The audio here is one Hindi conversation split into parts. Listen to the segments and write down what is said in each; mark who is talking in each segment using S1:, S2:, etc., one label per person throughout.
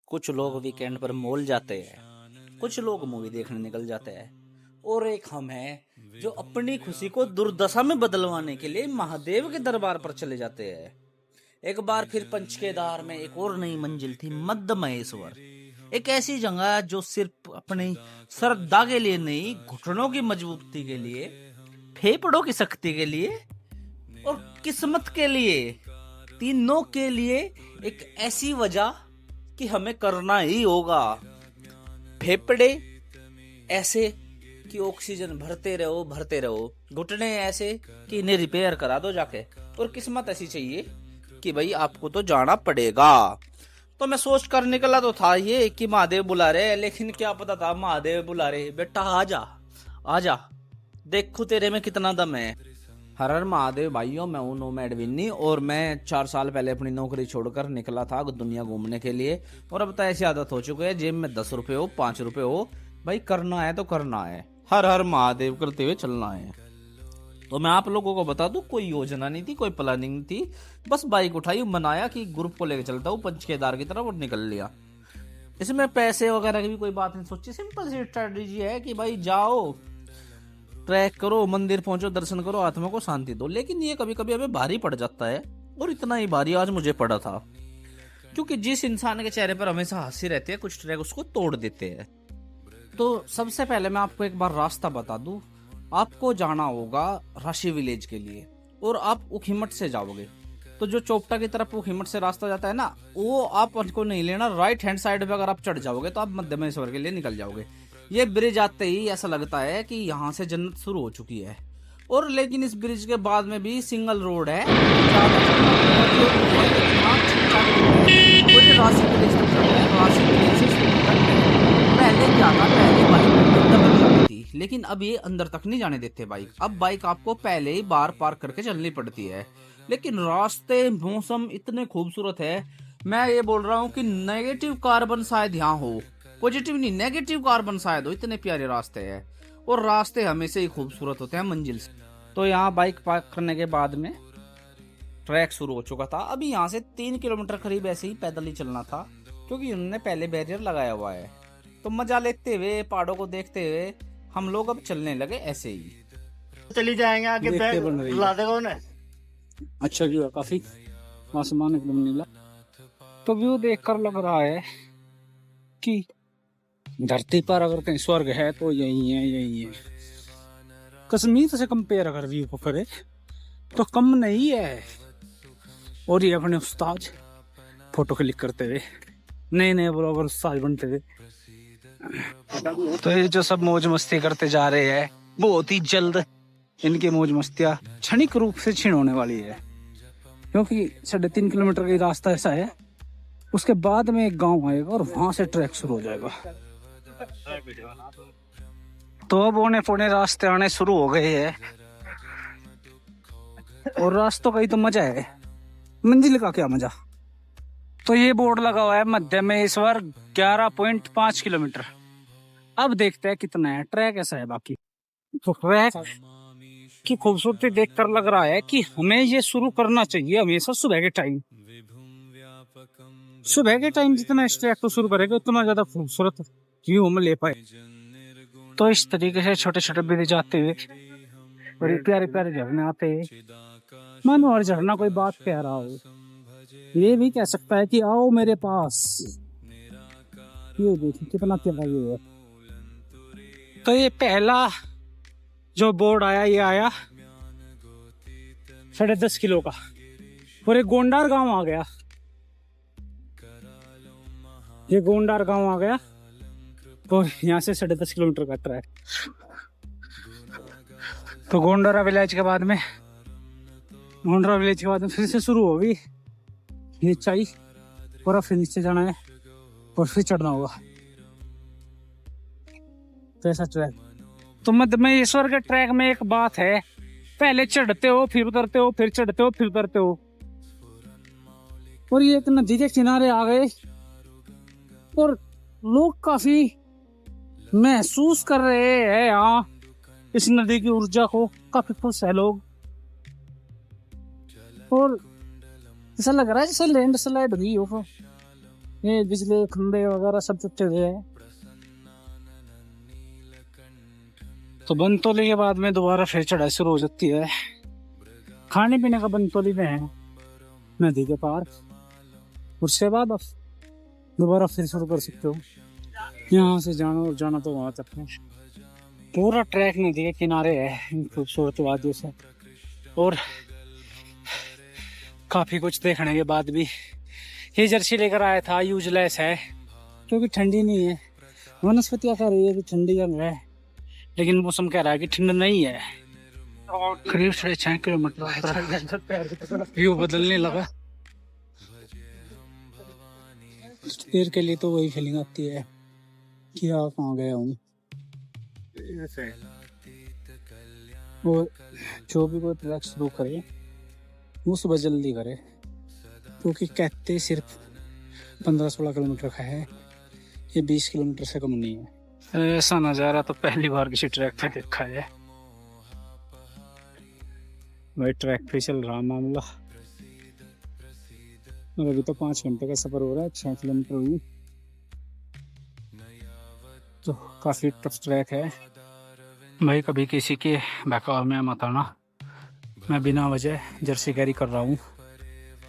S1: कुछ लोग वीकेंड पर मॉल जाते हैं, कुछ लोग मूवी देखने निकल जाते हैं, और एक हम हैं जो अपनी खुशी को दुर्दशा में बदलवाने के लिए महादेव के दरबार पर चले जाते हैं। एक बार फिर पंचकेदार में एक और नई मंजिल थी, मद्द महेश्वर। एक ऐसी जगह जो सिर्फ अपनी श्रद्धा के लिए नहीं, घुटनों की मजबूती के लिए, फेफड़ों की शक्ति के लिए और किस्मत के लिए, तीनों के लिए एक ऐसी वजह कि हमें करना ही होगा। फेफड़े ऐसे कि ऑक्सीजन भरते रहो, घुटने ऐसे कि इन्हें रिपेयर करा दो जाके, और किस्मत ऐसी चाहिए कि भाई आपको तो जाना पड़ेगा। तो मैं सोच कर निकला तो था ये कि महादेव बुला रहे, लेकिन क्या पता था महादेव बुला रहे, बेटा आजा देखो तेरे में कितना दम है। हर हर महादेव भाइयों, मैं हूं नोमैड विन्नी, और मैं 4 साल पहले अपनी नौकरी छोड़कर निकला था दुनिया घूमने के लिए। और अब तो ऐसी आदत हो चुकी है, जेब में 10 रुपए हो, 5 रुपए हो, भाई करना है तो करना है, हर हर महादेव करते हुए चलना है। तो मैं आप लोगों को बता दूं, कोई योजना नहीं थी, कोई प्लानिंग नहीं थी, बस बाइक उठाई, बनाया कि ग्रुप को लेकर चलता हूँ पंचकेदार की तरफ, और निकल लिया। इसमें पैसे वगैरह की भी कोई बात नहीं सोची, सिंपल सी स्ट्रेटेजी है कि भाई जाओ, ट्रैक करो, मंदिर पहुंचो, दर्शन करो, आत्मा को शांति दो। लेकिन ये कभी कभी हमें भारी पड़ जाता है, और इतना ही भारी आज मुझे पड़ा था, क्योंकि जिस इंसान के चेहरे पर हमेशा हंसी रहती है, कुछ ट्रैक उसको तोड़ देते हैं। तो सबसे पहले मैं आपको एक बार रास्ता बता दूं। आपको जाना होगा राशि विलेज के लिए, और आप उखीमठ से जाओगे। तो जो चोपटा की तरफ उखीमठ से रास्ता जाता है ना, वो आपको नहीं लेना। राइट हैंड साइड पे अगर आप चढ़ जाओगे तो आप मध्यमेश्वर के लिए निकल जाओगे। ये ब्रिज आते ही ऐसा लगता है कि यहाँ से जन्नत शुरू हो चुकी है। और लेकिन इस ब्रिज के बाद में भी सिंगल रोड है, राशि विलेज तक जाता है। राशि विलेज से पहले क्या था, पहले बाइक अंदर तक जाती थी, लेकिन अब ये अंदर तक नहीं जाने देते बाइक। अब बाइक आपको पहले ही बार पार्क करके चलनी पड़ती है। लेकिन रास्ते, मौसम इतने खूबसूरत है, मैं ये बोल रहा हूँ कि नेगेटिव कार्बन शायद यहाँ हो, पॉजिटिव नहीं, नेगेटिव कार्बन शायद हो, इतने प्यारे रास्ते हैं। और रास्ते हमेशा ही खूबसूरत होते हैं मंजिल से। तो यहाँ बाइक पार्क करने के बाद में ट्रैक शुरू हो चुका था। अभी यहाँ से 3 किलोमीटर करीब ऐसे ही पैदल ही चलना था, क्योंकि उन्होंने पहले बैरियर लगाया हुआ है। तो मजा लेते हुए, पहाड़ों को देखते हुए हम लोग अब चलने लगे ऐसे ही।
S2: चली जाएंगे आगे, बैग ला देगा उन्हें।
S3: अच्छा व्यू है काफी, आसमान एकदम नीला। तो व्यू देखकर लग रहा है कि धरती पर अगर कहीं स्वर्ग है तो यही है। कश्मीर से कंपेयर अगर व्यू को करे तो कम नहीं है। और ये अपने उस्ताद फोटो क्लिक करते हुए, नए ब्लॉगर उस्ताद बनते हुए। तो ये जो सब मौज मस्ती करते जा रहे हैं, बहुत ही जल्द इनकी मौज मस्तियां क्षणिक रूप से छीन होने वाली है, क्योंकि 3.5 किलोमीटर का रास्ता ऐसा है, उसके बाद में एक गांव आएगा और वहां से ट्रैक शुरू हो जाएगा। तो अब ओने पोने रास्ते आने शुरू हो गए हैं, और रास्तों का ही तो मजा है, मंजिल का क्या मजा। तो ये बोर्ड लगा हुआ है मध्यमेश्वर 11.5 किलोमीटर। अब देखते हैं कितना है, ट्रैक ऐसा है बाकी। तो ट्रैक की खूबसूरती देखकर लग रहा है कि हमें ये शुरू करना चाहिए हमेशा सुबह के टाइम। सुबह के टाइम जितना इस ट्रैक को शुरू करेगा उतना ज्यादा खूबसूरत व्यू हम ले पाए। तो इस तरीके से छोटे छोटे ब्रिज आते हुए, बड़े प्यारे प्यारे झरने आते हुए, मानो और झरना कोई बात कह रहा हो, ये भी कह सकता है कि आओ मेरे पास। ये देखिए कितना प्यारा ये है। तो ये पहला जो बोर्ड आया, ये आया 10.5 किलो का, और एक गोंडार गांव आ गया। ये गोंडार गांव आ गया, और यहाँ से 10.5 किलोमीटर का ट्रैक। तो गोंडारा विलेज के बाद में फिर से शुरू होगी नीचाई, और फिर नीचे जाना है और फिर चढ़ना होगा। तो ऐसा ट्रैक। तो मध्यमेश्वर के ट्रैक में एक बात है, पहले चढ़ते हो फिर उतरते हो, फिर चढ़ते हो फिर उतरते हो। और ये एक नदी के किनारे आ गए, और लोग काफी महसूस कर रहे हैं यहाँ इस नदी की ऊर्जा को, काफी खुश है लोग। और ऐसा लग रहा है जैसे लैंड स्लाइड हुई हो। ये बिजली खंबे वगैरह सब टूटे हुए हैं। तो बनतौली के बाद में दोबारा फिर चढ़ाई शुरू हो जाती है। खाने पीने का बनतौली में है, नदी के पार। उसके बाद आप दोबारा फिर शुरू कर सकते हो। यहाँ से जाना और जाना तो वहां तक है। पूरा ट्रैक नदी के किनारे है इन खूबसूरत वादियों से। और काफी कुछ देखने के बाद भी ये जर्सी लेकर आया था, यूजलेस है क्योंकि ठंडी नहीं है। वनस्पतियां कह रही है कि ठंडी जगह है, लेकिन मौसम कह रहा है कि ठंड नहीं है। करीब 6.5 किलोमीटर व्यू बदलने लगा। देर के लिए तो वही फीलिंग आती है कि आप कहाँ गया हूँ। और जो भी कोई ट्रैक शुरू करे वो सुबह जल्दी करे, क्योंकि कहते सिर्फ 15-16 किलोमीटर का है, ये 20 किलोमीटर से कम नहीं है। ऐसा नज़ारा तो पहली बार किसी ट्रैक पे देखा है भाई। ट्रैक पे चल रहा मामला। और अभी तो 5 घंटे का सफर हो रहा है, 6 किलोमीटर हुई, तो काफी टफ ट्रैक है भाई। कभी किसी के बहकाव में मत आना। मैं बिना वजह जर्सी कैरी कर रहा हूँ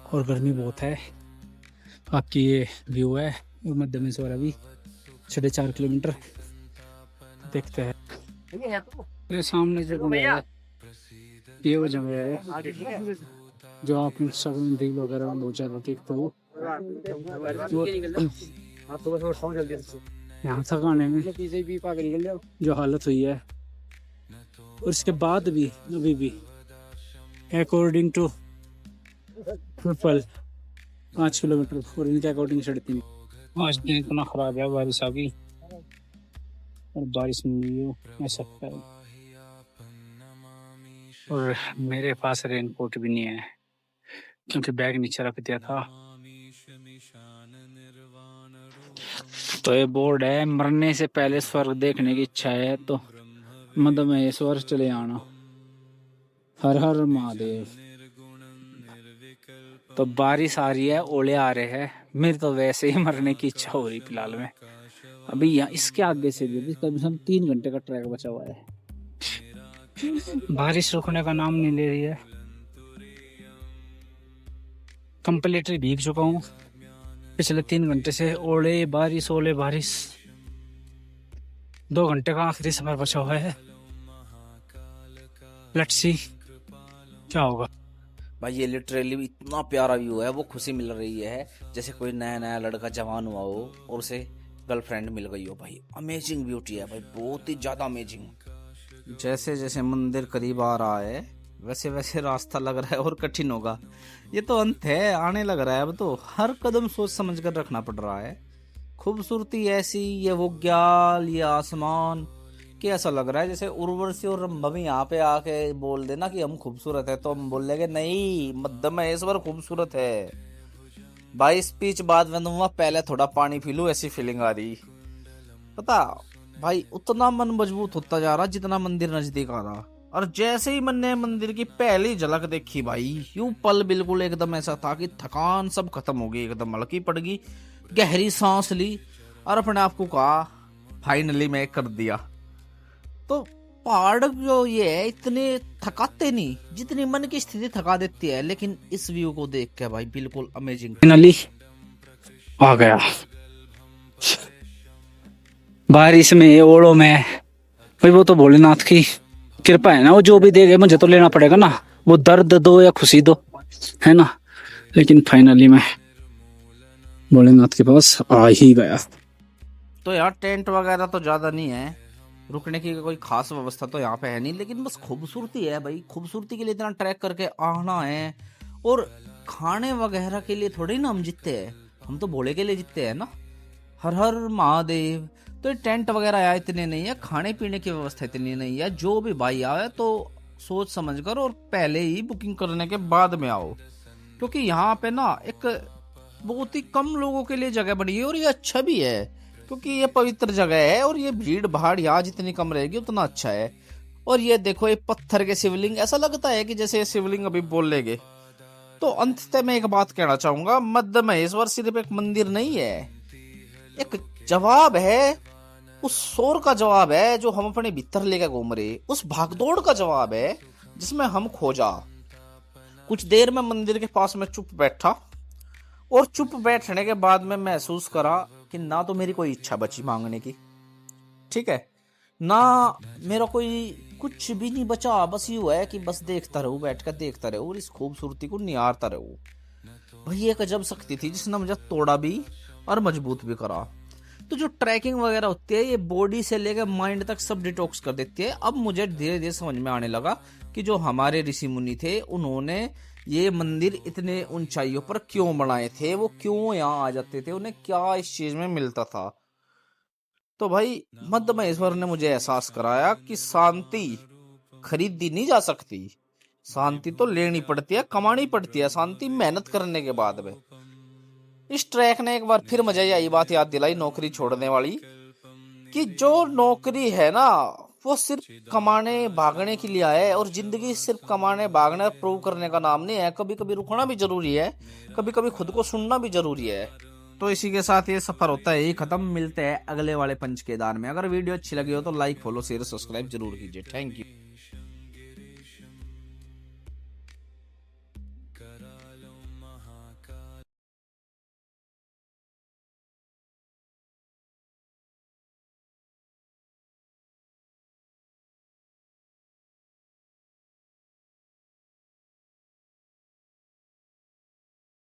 S3: और गर्मी बहुत है। आपकी ये व्यू है और मध्य में सवार अभी 4.5 किलोमीटर देखते हैं। ये सामने जो जगह है ये वो जगह है जो आप इंस्टाग्राम रील वगैरह में बहुत ज़्यादा देखते हो। यहाँ तक आने में जो हालत हुई है, और इसके बाद भी अभी भी अकॉर्डिंग टू पीपल 5 किलोमीटर और इनके अकॉर्डिंग 3.5। आज दिन इतना खराब है, बारिश आ गई और बारिश में ऐसा है। और मेरे पास रेनकोट भी नहीं है क्योंकि बैग नीचे रख दिया था। तो ये बोर्ड है, मरने से पहले स्वर्ग देखने की इच्छा है तो मतलब मैं स्वर्ग चले आना। हर हर महादेव। तो बारिश आ रही है, ओले आ रहे हैं, मेरी तो वैसे ही मरने की इच्छा हो रही फिलहाल में। अभी यहाँ इसके आगे से भी कम से कम 3 घंटे का ट्रैक बचा हुआ है। बारिश रुकने का नाम नहीं ले रही है। कंप्लीटली भीग चुका हूँ पिछले 3 घंटे से। ओले बारिश ओले बारिश। 2 घंटे का आखिरी सफर बचा हुआ है। लेट्स सी क्या होगा।
S1: भाई ये लिटरली इतना प्यारा व्यू है, वो खुशी मिल रही है जैसे कोई नया नया लड़का जवान हुआ हो और उसे गर्लफ्रेंड मिल गई हो। भाई अमेजिंग ब्यूटी है भाई, बहुत ही ज्यादा अमेजिंग। जैसे जैसे मंदिर करीब आ रहा है वैसे वैसे रास्ता लग रहा है और कठिन होगा। ये तो अंत है, आने लग रहा है। अब तो हर कदम सोच समझ कर रखना पड़ रहा है। खूबसूरती ऐसी, ये वो ग्याल, ये आसमान कि ऐसा लग रहा है जैसे उर्वशी और रंभा यहाँ पे आके बोल देना कि हम खूबसूरत है तो हम बोल लेंगे नहीं, मध्यम महेश्वर खूबसूरत है। भाई स्पीच बाद में दूंगा, पहले थोड़ा पानी पी लूं, ऐसी फीलिंग आ रही। पता भाई उतना मन मजबूत होता जा रहा जितना मंदिर नजदीक आ रहा। और जैसे ही मैंने मंदिर की पहली झलक देखी भाई, यूं पल बिल्कुल एकदम ऐसा था कि थकान सब खत्म हो गई, एकदम हल्की पड़ गई, गहरी सांस ली और अपने आप को कहा फाइनली मैं कर दिया। तो पहाड़ जो ये है इतने थकाते नहीं जितनी मन की स्थिति थका देती है, लेकिन इस व्यू को देख के भाई बिल्कुल अमेजिंग।
S3: फाइनली आ गया बारिश में ओड़ों में। भाई वो तो भोलेनाथ की कृपा है ना, वो जो भी देगा मुझे तो लेना पड़ेगा ना, वो दर्द दो या खुशी दो, है ना। लेकिन फाइनली मैं भोलेनाथ के पास आ ही गया।
S1: तो यार टेंट वगैरह तो ज्यादा नहीं है, रुकने की कोई खास व्यवस्था तो यहाँ पे है नहीं, लेकिन बस खूबसूरती है भाई। खूबसूरती के लिए इतना ट्रैक करके आना है। और खाने वगैरह के लिए थोड़ी ना हम जीतते हैं, हम तो भोले के लिए जीतते हैं ना। हर हर महादेव। तो टेंट वगैरह यहाँ इतने नहीं है, खाने पीने की व्यवस्था इतनी नहीं है। जो भी भाई आए तो सोच समझ कर और पहले ही बुकिंग करने के बाद में आओ, क्योंकि यहाँ पे ना एक बहुत ही कम लोगों के लिए जगह बनी है। और ये अच्छा भी है क्योंकि ये पवित्र जगह है और ये भीड़ भाड़ यहाँ जितनी कम रहेगी उतना अच्छा है। और ये देखो ये पत्थर के शिवलिंग, ऐसा लगता है कि जैसे ये शिवलिंग अभी बोल लेंगे। तो अंततः मैं एक बात कहना चाहूंगा, मध्य महेश्वर सिर्फ एक मंदिर नहीं है, एक जवाब है, उस शोर का जवाब है जो हम अपने भीतर लेकर घूम रहे, उस भागदौड़ का जवाब है जिसमें हम खो जा। कुछ देर में मंदिर के पास में चुप बैठा, और चुप बैठने के बाद में महसूस करा कि ना तो मेरी कोई इच्छा बची मांगने की, ठीक है, ना मेरा कोई कुछ भी नहीं बचा, बस यूं है कि बस देखता रहूं, बैठकर देखता रहूं और इस खूबसूरती को निहारता रहूं। भाई एक अजब शक्ति थी जिसने मुझे तोड़ा भी और मजबूत भी करा। तो जो ट्रैकिंग वगैरह होती है ये बॉडी से लेकर माइंड तक सब डिटॉक्स कर देती है। अब मुझे धीरे धीरे समझ में आने लगा कि जो हमारे ऋषि मुनि थे उन्होंने ये मंदिर इतने ऊंचाइयों पर क्यों बनाए थे, वो क्यों यहाँ आ जाते थे, उन्हें क्या इस चीज में मिलता था। तो भाई मध्य महेश्वर ने मुझे एहसास कराया कि शांति खरीदी नहीं जा सकती, शांति तो लेनी पड़ती है, कमानी पड़ती है शांति, मेहनत करने के बाद में। इस ट्रैक ने एक बार फिर मुझे यही बात याद दिलाई नौकरी छोड़ने वाली, कि जो नौकरी है ना वो सिर्फ कमाने भागने के लिए है, और जिंदगी सिर्फ कमाने भागने प्रूव करने का नाम नहीं है। कभी कभी रुकना भी जरूरी है, कभी कभी खुद को सुनना भी जरूरी है। तो इसी के साथ ये सफर होता है खत्म। मिलते हैं अगले वाले पंच केदार में। अगर वीडियो अच्छी लगी हो तो लाइक फॉलो शेयर सब्सक्राइब जरूर कीजिए। Thank you.